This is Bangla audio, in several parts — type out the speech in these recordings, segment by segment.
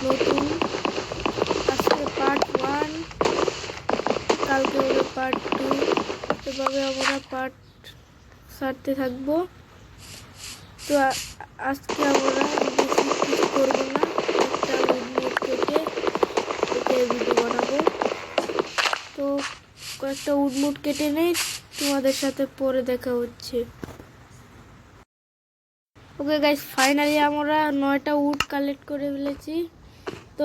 নতুন। আজকে পার্ট 1, কালকে হবে পার্ট 2, এভাবে আমরা পার্ট ছাড়তে থাকবো। তো আজকে আমরা বেশি কিছু করবো না, একটা উড কেটে ভিডিও বানাবো। তো কয়েকটা উড কেটে নেই, তোমাদের সাথে পরে দেখা হচ্ছে। ওকে গাইস, ফাইনালি আমরা 9টা উড কালেক্ট করে ফেলেছি। তো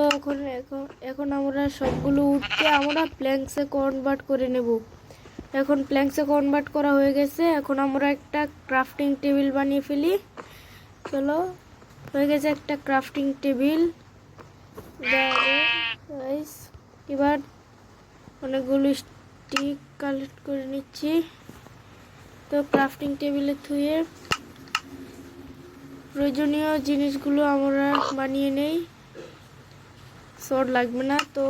এখন আমরা সবগুলো উডকে আমরা প্ল্যাঙ্কসে কনভার্ট করে নেব। এখন প্ল্যাঙ্কসে কনভার্ট করা হয়ে গেছে। এখন আমরা একটা ক্রাফটিং টেবিল বানিয়ে ফেলি। চলো, হয়ে গেছে একটা ক্রাফটিং টেবিল। গাইস, এবার অনেকগুলো স্টিক কালেক্ট করে নিচ্ছি। তো ক্রাফটিং টেবিলে থুয়ে প্রয়োজনীয় জিনিসগুলো আমরা বানিয়ে নেই, শর্ট লাগবে না। তো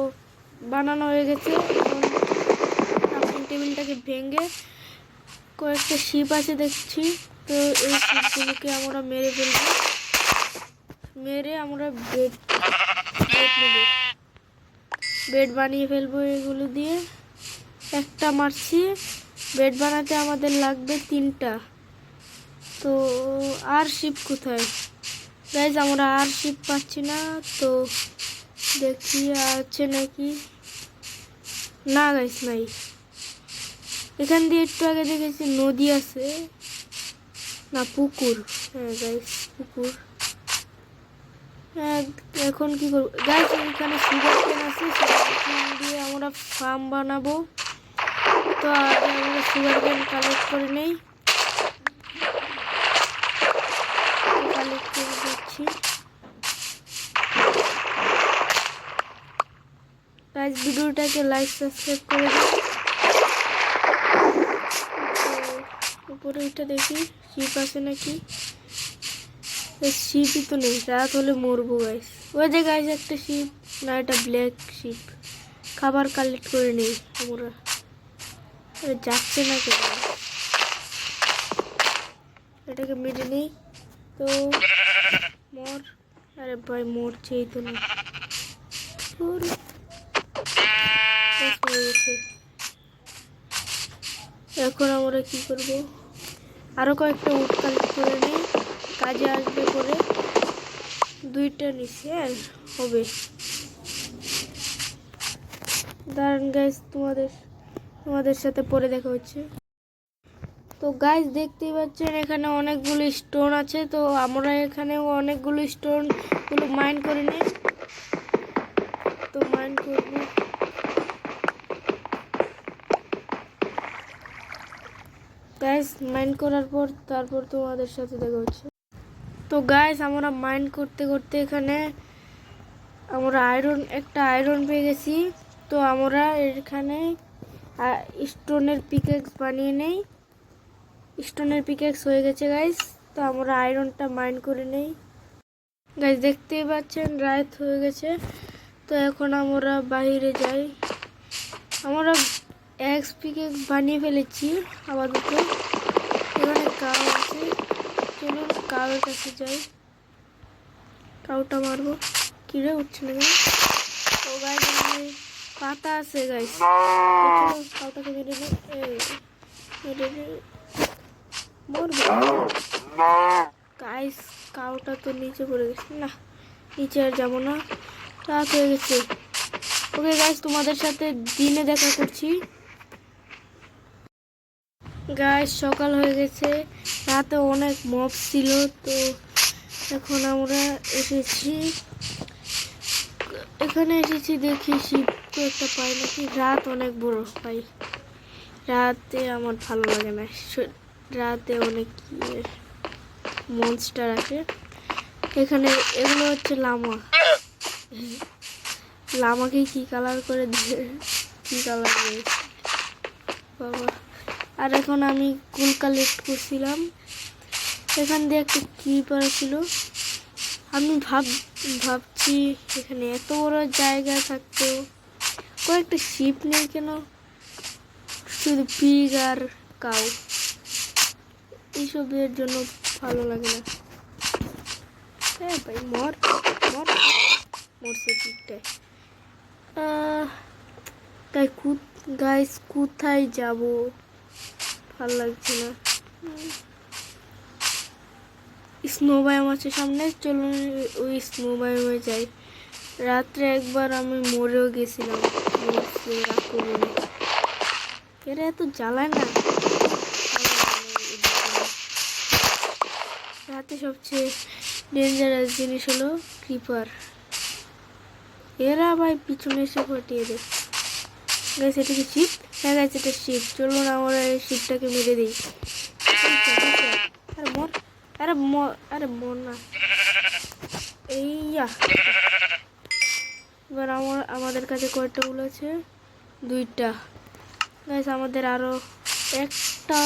বানানো হয়ে গেছে। এখন ক্রাফটিং টেবিলটাকে ভেঙে কয়েকটা শিপ আছে দেখছি, তো এই শিপগুলোকে আমরা মেরে ফেলবো। মেরে আমরা বেড বানিয়ে ফেলবো। এগুলো দিয়ে একটা মারছি, বেড বানাতে আমাদের লাগবে 3টা। তো আর শিপ কোথায় গাইজ? আমরা আর শিপ পাচ্ছি না। তো দেখি আছে নাকি। না গাইজ, নাই। এখান দিয়ে একটু আগে দেখেছি নদী আছে, না পুকুর। হ্যাঁ গাইজ, পুকুর। এখন কি করবো গাইজ? এখানে সুগার কেন আছে, সুগার কেন দিয়ে আমরা ফার্ম বানাবো। তো আগে আমরা সুগার কেন কালেক্ট করে নেই। কালেক্ট করে দিচ্ছি গাইজ। ভিডিওটাকে লাইক সাবস্ক্রাইব করে দিন। উপরে উঠে দেখি শিপ আছে নাকি। শিপই তো নেই, রাত হলে মরবো গাইজ। ওই যে গাইজ একটা শিপ, না এটা ব্ল্যাক শিপ। খাবার কালেক্ট করে নেই আমরা। যাচ্ছে না কেন, এটাকে মেরে নেই। তো মর, আরে ভাই মরছেই তো না। এখন আমরা কি করব? আরো কয়েকটা উড কালেক্ট করে নেই, কাজে আসবে পরে। 2টা নিচে হবে। দাঁড়ান গাইজ, তোমাদের সাথে পরে দেখা হচ্ছে। তো গাইজ দেখতেই পাচ্ছেন এখানে অনেকগুলো স্টোন আছে। তো আমরা এখানেও অনেকগুলো স্টোনগুলো মাইন করে নিই। তো মাইন করবো গাইজ। মাইন করার পর তারপর তোমাদের সাথে দেখা হচ্ছে। তো গাইজ আমরা মাইন করতে করতে এখানে আমরা একটা আয়রন পেয়ে গেছি। তো আমরা এখানে স্টোনের পিকেক্স বানিয়ে নেই। স্টোনের পিকেক্স হয়ে গেছে গাইজ। তো আমরা আয়রনটা মাইন করে নেই। গাইজ দেখতেই পাচ্ছেন রাত হয়ে গেছে। তো এখন আমরা বাইরে যাই। আমরা এক্স পিকেক্স বানিয়ে ফেলেছি আপাতত। এখানে কাউ আছে, চলুন কাউয়ের কাছে যাই। কাউটা মারবো, কিরে উঠছে না। তো গাইজ পাতা আছে গাইজ, কাউটাকে মেরে নেই। মেরে নেই, মরবো গাইজ। কাউটা তো নিচে পড়ে গেছে, না নিচে আর যাবো না, রাত হয়ে গেছে। ওকে গাইজ, তোমাদের সাথে দিনে দেখা করছি। গাইজ সকাল হয়ে গেছে, রাতে অনেক মব ছিল। তো এখন আমরা এখানে এসেছি, দেখি শিপ তো একটা পাই নাকি। রাত অনেক বড় পাই, রাতে আমার ভালো লাগে না। রাতে অনেক মনস্টার আছে এখানে। এগুলো হচ্ছে লামা। লামাকে কি কালার করে দিয়ে, কি কালার বাবা। আর এখন আমি কুল কালেক্ট করছিলাম, এখান দিয়ে একটা ক্রিপার ছিল। আমি ভাবছি এখানে এত বড় জায়গা থাকতেও কয়েকটা শিপ নেই কেন, শুধু পিগ আর কাউ। এইসবের জন্য ভালো লাগে না। হ্যাঁ ভাই, মরছি। নিচের দিকটায়। তাই গাইস কোথায় যাব ভালো লাগছে না। স্নো বায়োম আছে সামনে, চলুন ওই স্নো বায়োমে যাই। রাত্রে একবার আমি মরেও গেছিলাম এরা এত জ্বালায় না। রাতে সবচেয়ে ডেঞ্জারাস জিনিস হলো ক্রিপার। এরা ভাই পিছনে এসে ফাটিয়ে দেয়। গাইস এটা কি শিপ? হ্যাঁ গাইস এটা শিপ। চলুন আমরা এই শিপটাকে মেরে দিই। আরে মর, আরে মর না। এইয়া এবার আমাদের কাছে কয়টা ফুল আছে? 2টা। গাইস আমাদের আরো একটা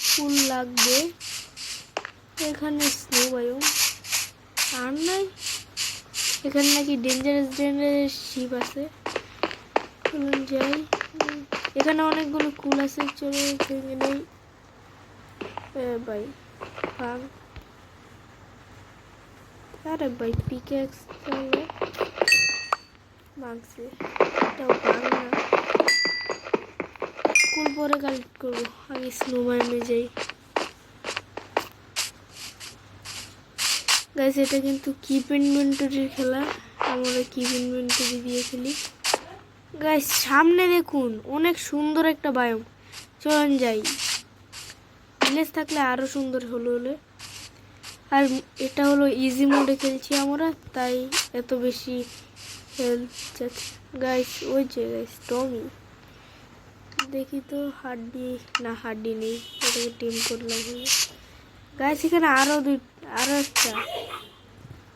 ফুল লাগবে। এখানে স্নো বায়োম আর নাই। এখানে নাকি ডেঞ্জারাস শিপ আছে। চলুন যাই। এখানে অনেকগুলো কুল আছে, চলো ভেঙে নেই। ভাই ভাঙ। আরে ভাই পিকেক্স চলো ভাঙছে। এটাও ভাঙ না। কুল পরে কালেক্ট করবো, আগে স্নো বায়োমে যাই। গাইস এটা কিন্তু কিপ ইনভেন্টরির খেলা। আমরা কিপ ইনভেন্টরি দিয়ে খেলি। গাইস সামনে দেখুন অনেক সুন্দর একটা বায়োম। চলুন যাই। ভিলেজ থাকলে আরো সুন্দর হলো। আর এটা হলো ইজি মোডে খেলছি আমরা, তাই এত বেশি হেলথ যাচ্ছে। গাইস ওই যে গাইস টমি দেখি তো হাড্ডি না, হাড্ডি নেই। এটাকে টিম করলাম। গাইস এখানে আরো একটা।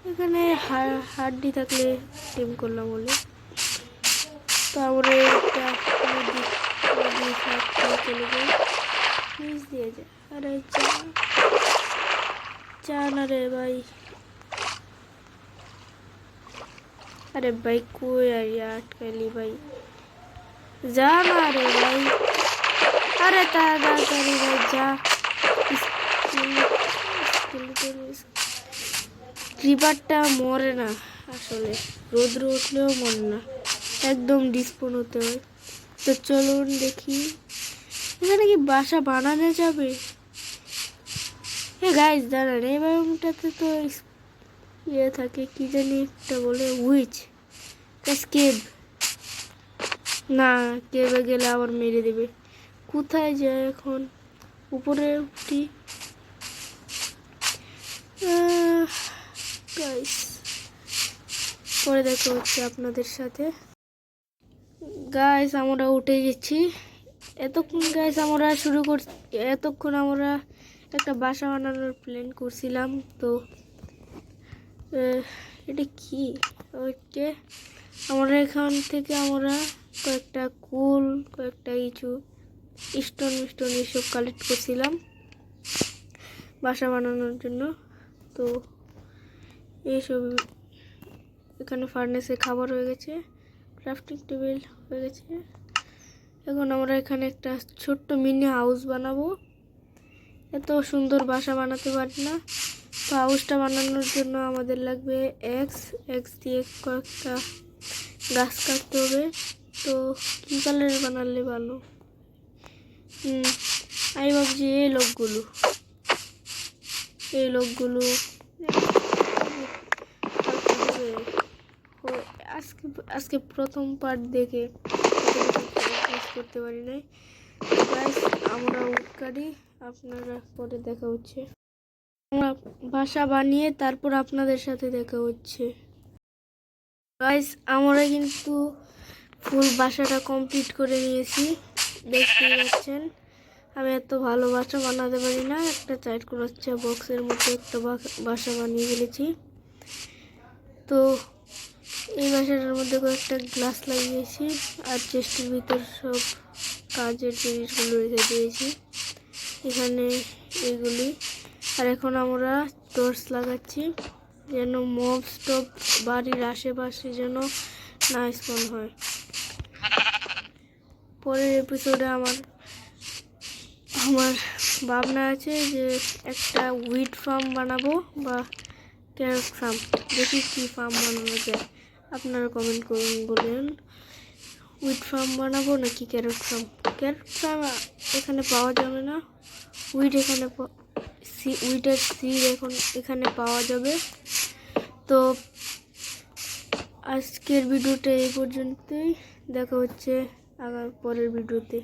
এখানে হাড্ডি থাকলে টিম করলাম বলে। তো আমরা একটা চলে যাই, নিচ দিয়ে যায়। আরে চা না রে ভাই। আরে ভাই কই আর আটকালি ভাই, যা না রে ভাই। আরে তাড়াতাড়ি ভাই যা। ক্রিপারটা মরে না আসলে, রোদ্র উঠলেও মরে না, একদম ডিসপোন হতে হয়। তো চলুন দেখি এখানে কি বাসা বানানো যাবে। গাইস দাঁড়ান, এই বায়োমটাতে তো ইয়ে থাকে, কি জানি একটা বলে উইচ কেভ। না কেভে গেলে আবার মেরে দেবে। কোথায় যায় এখন? উপরে উঠি। গাইস পরে দেখা হচ্ছে আপনাদের সাথে। গাইস আমরা উঠে গেছি। এতক্ষণ আমরা একটা বাসা বানানোর প্ল্যান করছিলাম। তো এটা কি? ওকে আমরা এখান থেকে কয়েকটা কুল, কয়েকটা কিছু স্টোন এসব কালেক্ট করছিলাম বাসা বানানোর জন্য। তো এইসব এখানে ফার্নেসে খাবার হয়ে গেছে, ক্রাফটিং টেবিল হয়ে গেছে। এখন আমরা এখানে একটা ছোট্ট মিনি হাউস বানাবো। এত সুন্দর বাসা বানাতে পারি না। তো হাউসটা বানানোর জন্য আমাদের লাগবে এক্স দিয়ে কয়েকটা গাছ কাটতে হবে। তো কী কালারের বানালে ভালো? আমি ভাবছি এই লোকগুলো আজকে প্রথম পার্ট দেখে করতে পারি নাই। আমরা উৎকারি, আপনারা পরে দেখা হচ্ছে। আমরা বাসা বানিয়ে তারপর আপনাদের সাথে দেখা হচ্ছে। গাইস আমরা কিন্তু ফুল বাসাটা কমপ্লিট করে নিয়েছি, দেখতে পাচ্ছেন। আমি এত ভালো বাসা বানাতে পারি না। একটা চাইট করাচ্ছে বক্সের মধ্যে একটা বাসা বানিয়ে ফেলেছি। তো এই বাসাটার মধ্যে কয়েকটা গ্লাস লাগিয়েছি, আর চেস্টের ভিতর সব কাজের জিনিসগুলো রেখে দিয়েছি এখানে এইগুলি। আর এখন আমরা টর্চ লাগাচ্ছি যেন মব স্টপ বাড়ির আশেপাশে যেন না স্পন হয়। পরের এপিসোডে আমার ভাবনা আছে যে একটা উইড ফার্ম বানাবো বা ক্যারট ফার্ম। দেখি কি ফার্ম বানানো যায়। আপনারা কমেন্ট করুন, বলেন উইট ফার্ম বানাবো নাকি ক্যারট ফার্ম। ক্যারট ফার্ম এখানে পাওয়া যাবে না, উইট এখানে উইটের সিড এখন এখানে পাওয়া যাবে। তো আজকের ভিডিওটা এই পর্যন্তই, দেখা হচ্ছে আবার পরের ভিডিওতে।